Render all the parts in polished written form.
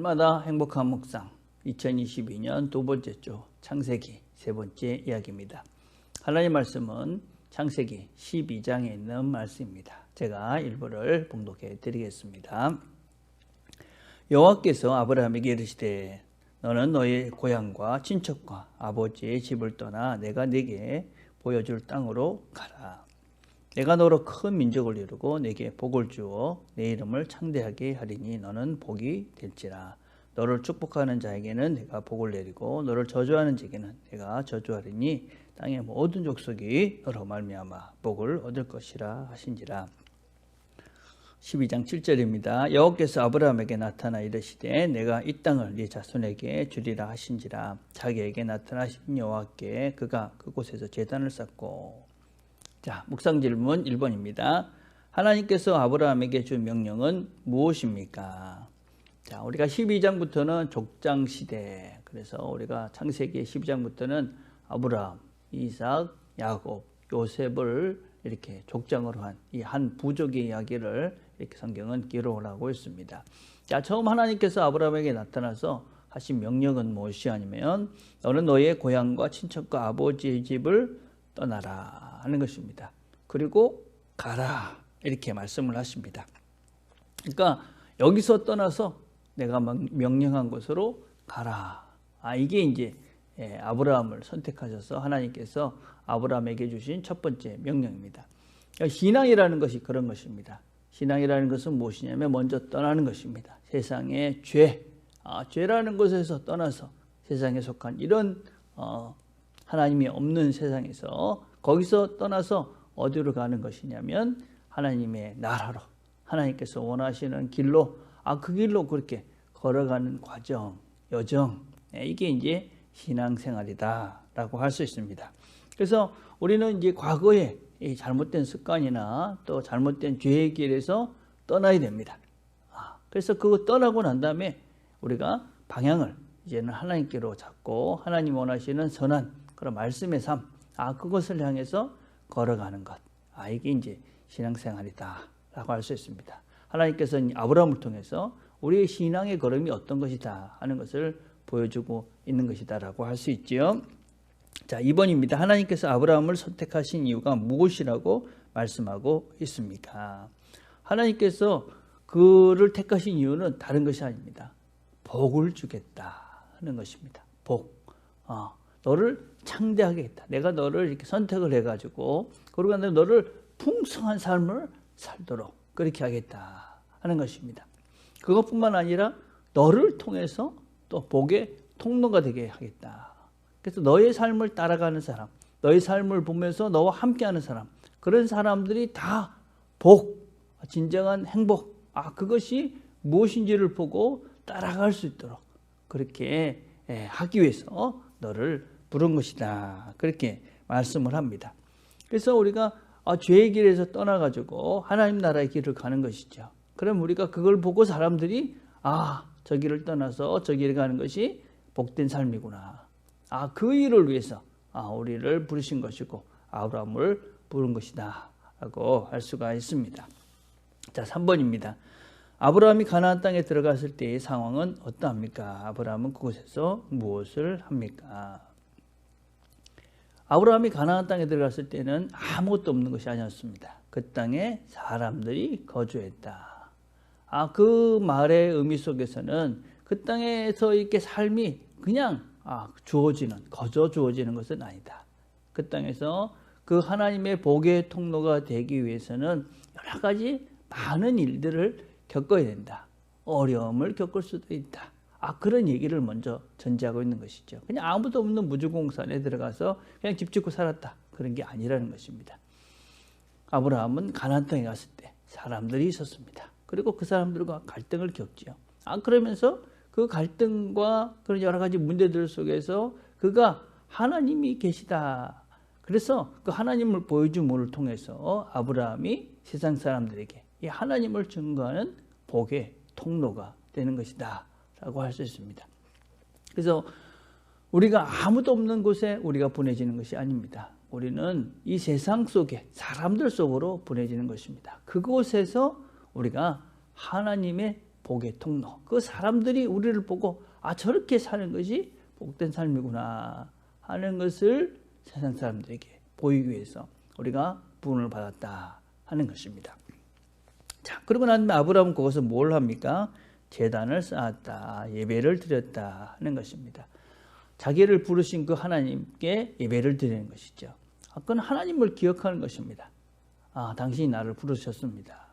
날마다 행복한 묵상 2022년 두 번째 주 창세기 세 번째 이야기입니다. 하나님 말씀은 창세기 12장에 있는 말씀입니다. 제가 일부를 봉독해 드리겠습니다. 여호와께서 아브라함에게 이르시되 너는 너의 고향과 친척과 아버지의 집을 떠나 내가 네게 보여줄 땅으로 가라. 내가 너로 큰 민족을 이루고 내게 복을 주어 내 이름을 창대하게 하리니 너는 복이 될지라. 너를 축복하는 자에게는 내가 복을 내리고 너를 저주하는 자에게는 내가 저주하리니 땅의 모든 족속이 너로 말미암아 복을 얻을 것이라 하신지라. 12장 7절입니다. 여호와께서 아브라함에게 나타나 이르시되 내가 이 땅을 네 자손에게 주리라 하신지라. 자기에게 나타나신 여호와께 그가 그곳에서 제단을 쌓고. 자, 묵상 질문 1번입니다. 하나님께서 아브라함에게 준 명령은 무엇입니까? 자, 우리가 12장부터는 족장 시대. 그래서 우리가 창세기 12장부터는 아브라함, 이삭, 야곱, 요셉을 이렇게 족장으로 한 이 한 부족의 이야기를 이렇게 성경은 기록을 하고 있습니다. 자, 처음 하나님께서 아브라함에게 나타나서 하신 명령은 무엇이 아니면 너는 너의 고향과 친척과 아버지의 집을 떠나라 하는 것입니다. 그리고 가라 이렇게 말씀을 하십니다. 그러니까 여기서 떠나서 내가 명령한 곳으로 가라. 이게 이제 아브라함을 선택하셔서 하나님께서 아브라함에게 주신 첫 번째 명령입니다. 신앙이라는 것이 그런 것입니다. 신앙이라는 것은 무엇이냐면 먼저 떠나는 것입니다. 세상의 죄라는 것에서 떠나서 세상에 속한 이런 하나님이 없는 세상에서 거기서 떠나서 어디로 가는 것이냐면 하나님의 나라로 하나님께서 원하시는 길로 그 길로 그렇게 걸어가는 과정, 여정 이게 이제 신앙생활이다라고 할 수 있습니다. 그래서 우리는 이제 과거에 이 잘못된 습관이나 또 잘못된 죄의 길에서 떠나야 됩니다. 그래서 그거 떠나고 난 다음에 우리가 방향을 이제는 하나님께로 잡고 하나님 원하시는 선한 그런 말씀의 삶, 그것을 향해서 걸어가는 것. 이게 이제 신앙생활이다라고 할 수 있습니다. 하나님께서는 아브라함을 통해서 우리의 신앙의 걸음이 어떤 것이다 하는 것을 보여주고 있는 것이다라고 할 수 있지요. 자, 2번입니다. 하나님께서 아브라함을 선택하신 이유가 무엇이라고 말씀하고 있습니까? 하나님께서 그를 택하신 이유는 다른 것이 아닙니다. 복을 주겠다 하는 것입니다. 복. 너를 창대하게 했다. 내가 너를 이렇게 선택을 해가지고 그러고 너를 풍성한 삶을 살도록 그렇게 하겠다 하는 것입니다. 그것뿐만 아니라 너를 통해서 또 복의 통로가 되게 하겠다. 그래서 너의 삶을 따라가는 사람, 너의 삶을 보면서 너와 함께하는 사람, 그런 사람들이 다 복, 진정한 행복, 그것이 무엇인지를 보고 따라갈 수 있도록 그렇게 하기 위해서 너를 부른 것이다. 그렇게 말씀을 합니다. 그래서 우리가 죄의 길에서 떠나가지고 하나님 나라의 길을 가는 것이죠. 그럼 우리가 그걸 보고 사람들이 저 길을 떠나서 저 길을 가는 것이 복된 삶이구나. 그 일을 위해서 우리를 부르신 것이고 아브라함을 부른 것이다 라고 할 수가 있습니다. 자, 3번입니다. 아브라함이 가나안 땅에 들어갔을 때의 상황은 어떠합니까? 아브라함은 그곳에서 무엇을 합니까? 아브라함이 가나안 땅에 들어갔을 때는 아무것도 없는 것이 아니었습니다. 그 땅에 사람들이 거주했다. 그 말의 의미 속에서는 그 땅에서 이렇게 삶이 그냥 거저 주어지는 것은 아니다. 그 땅에서 그 하나님의 복의 통로가 되기 위해서는 여러 가지 많은 일들을 겪어야 된다. 어려움을 겪을 수도 있다. 그런 얘기를 먼저 전제하고 있는 것이죠. 그냥 아무도 없는 무주공산에 들어가서 그냥 집 짓고 살았다. 그런 게 아니라는 것입니다. 아브라함은 가나안 땅에 갔을 때 사람들이 있었습니다. 그리고 그 사람들과 갈등을 겪지요. 그러면서 그 갈등과 그런 여러 가지 문제들 속에서 그가 하나님이 계시다. 그래서 그 하나님을 보여줌을 통해서 아브라함이 세상 사람들에게 이 하나님을 증거하는 복의 통로가 되는 것이다 라고 할 수 있습니다. 그래서 우리가 아무도 없는 곳에 우리가 보내지는 것이 아닙니다. 우리는 이 세상 속에 사람들 속으로 보내지는 것입니다. 그곳에서 우리가 하나님의 복의 통로. 그 사람들이 우리를 보고 저렇게 사는 것이 복된 삶이구나 하는 것을 세상 사람들에게 보이기 위해서 우리가 부름을 받았다 하는 것입니다. 자, 그러고 난 다음에 아브라함은 거기서 뭘 합니까? 제단을 쌓았다, 예배를 드렸다 하는 것입니다. 자기를 부르신 그 하나님께 예배를 드리는 것이죠. 그건 하나님을 기억하는 것입니다. 당신이 나를 부르셨습니다.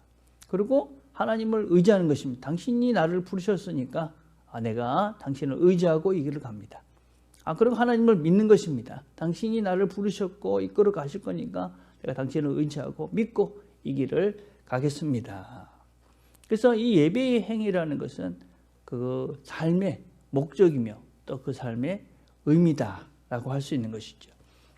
그리고 하나님을 의지하는 것입니다. 당신이 나를 부르셨으니까 내가 당신을 의지하고 이 길을 갑니다. 그리고 하나님을 믿는 것입니다. 당신이 나를 부르셨고 이끌어 가실 거니까 내가 당신을 의지하고 믿고 이 길을 가겠습니다. 그래서 이 예배의 행위라는 것은 그 삶의 목적이며 또 그 삶의 의미다라고 할 수 있는 것이죠.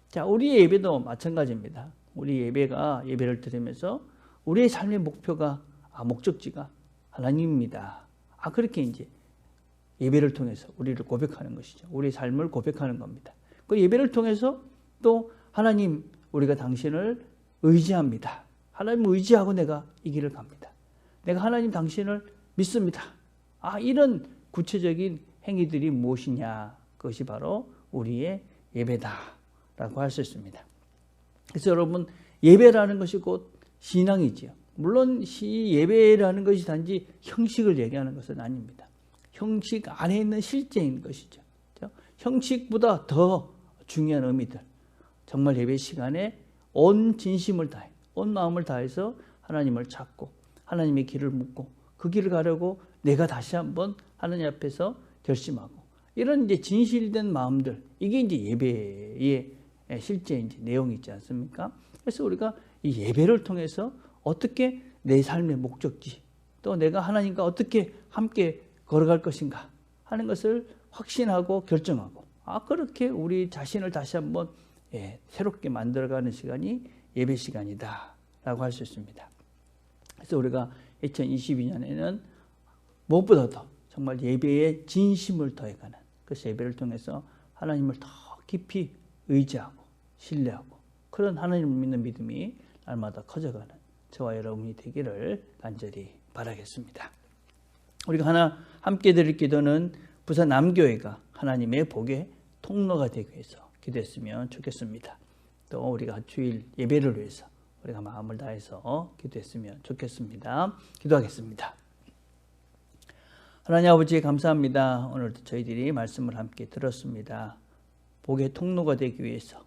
자, 우리의 예배도 마찬가지입니다. 우리 예배가 예배를 드리면서 우리의 삶의 목표가 목적지가 하나님입니다. 그렇게 이제 예배를 통해서 우리를 고백하는 것이죠. 우리의 삶을 고백하는 겁니다. 그 예배를 통해서 또 하나님, 우리가 당신을 의지합니다. 하나님을 의지하고 내가 이 길을 갑니다. 내가 하나님 당신을 믿습니다. 이런 구체적인 행위들이 무엇이냐? 그것이 바로 우리의 예배다라고 할 수 있습니다. 그래서 여러분, 예배라는 것이 곧 신앙이지요. 물론 예배라는 것이 단지 형식을 얘기하는 것은 아닙니다. 형식 안에 있는 실제인 것이죠. 형식보다 더 중요한 의미들. 정말 예배 시간에 온 진심을 다해, 온 마음을 다해서 하나님을 찾고 하나님의 길을 묻고 그 길을 가려고 내가 다시 한번 하나님 앞에서 결심하고 이런 이제 진실된 마음들, 이게 이제 예배의 실제 이제 내용이 있지 않습니까? 그래서 우리가 이 예배를 통해서 어떻게 내 삶의 목적지, 또 내가 하나님과 어떻게 함께 걸어갈 것인가 하는 것을 확신하고 결정하고 그렇게 우리 자신을 다시 한번 새롭게 만들어가는 시간이 예배 시간이다 라고 할 수 있습니다. 그래서 우리가 2022년에는 무엇보다 더 정말 예배에 진심을 더해가는, 그래서 예배를 통해서 하나님을 더 깊이 의지하고 신뢰하고 그런 하나님을 믿는 믿음이 날마다 커져가는 저와 여러분이 되기를 간절히 바라겠습니다. 우리가 하나 함께 드릴 기도는 부산 남교회가 하나님의 복의 통로가 되기 위해서 기도했으면 좋겠습니다. 또 우리가 주일 예배를 위해서 우리가 마음을 다해서 기도했으면 좋겠습니다. 기도하겠습니다. 하나님 아버지 감사합니다. 오늘도 저희들이 말씀을 함께 들었습니다. 복의 통로가 되기 위해서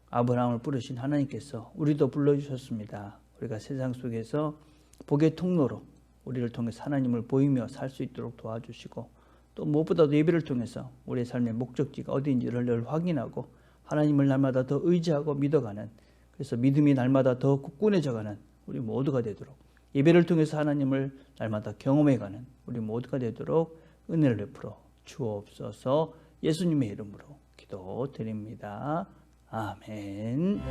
아브라함을 부르신 하나님께서 우리도 불러주셨습니다. 우리가 세상 속에서 복의 통로로 우리를 통해서 하나님을 보이며 살 수 있도록 도와주시고 또 무엇보다도 예배를 통해서 우리의 삶의 목적지가 어디인지를 늘 확인하고 하나님을 날마다 더 의지하고 믿어가는, 그래서 믿음이 날마다 더 굳건해져가는 우리 모두가 되도록, 예배를 통해서 하나님을 날마다 경험해가는 우리 모두가 되도록 은혜를 베풀어 주옵소서. 예수님의 이름으로 기도드립니다. 아멘.